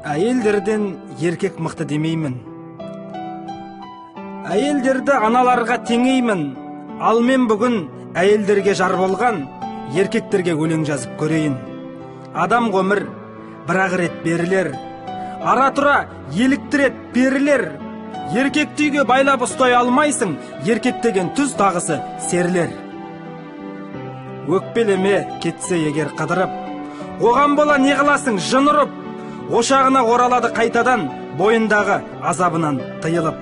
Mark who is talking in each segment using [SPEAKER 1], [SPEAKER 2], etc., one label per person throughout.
[SPEAKER 1] Әйелдерден еркек мықты демеймін. Әйелдерді аналарға теңеймін. Ал мен бүгін әйелдерге жар болған еркектерге өлең жазып көрейін. Адам ғұмыр бір-ақ рет берілер, ара тұра еліктірет берілер. Еркекті үйге байлап ұстай алмайсың, еркек деген түз тағысы серілер. Өкпелеме кетсе егер қыдырып, оған бола не қыласың жын ұрып, ошағына оралады қайтадан бойындағы азабынан тыйылып.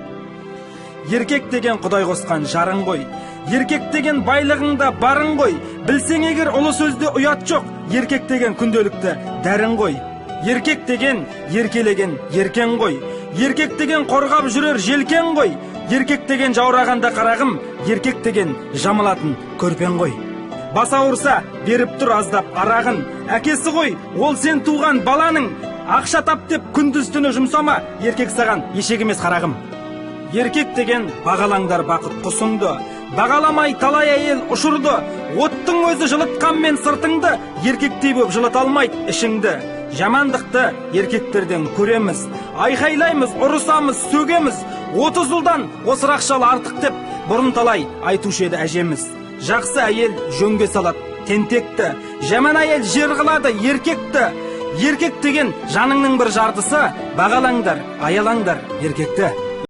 [SPEAKER 1] Еркек деген Құдай қосқан жарың ғой, еркек деген байлығыңда барың ғой, білсең егер ұлы сөзде ұят жоқ, еркек деген күнделікті дәрің ғой. Еркек деген еркелеген еркен ғой, еркек деген қорғап жүрер желкен ғой, еркек деген жаурағанда қарағым, еркек деген жамылатын көрпен ғой. Бас ауырса беріп тұр аздап арағын, әкесі ғой, ол сен туған баланың. Ақша тап деп күндіз түні жұмсама, еркек саған ешек емес қарағым. Еркек деген бағалаңдар бақыт құсыңды, бағаламай талай әйел ұшырды. Оттың өзі жылытқанмен сыртыңды, еркектей боп жылыта алмайды ішіңді. Жамандықты еркектерден көреміз, айқайлаймыз, ұрысамыз, сөгеміз. 30 жылдан осырақшалы артық деп бұрын талай айтушы еді әжеміз. Жақсы әйел жөнге салады тентекті, жаман әйел жер қылады еркекті. Еркек деген жаныңның бір жартысы, бағалаңдар, аялаңдар еркекті.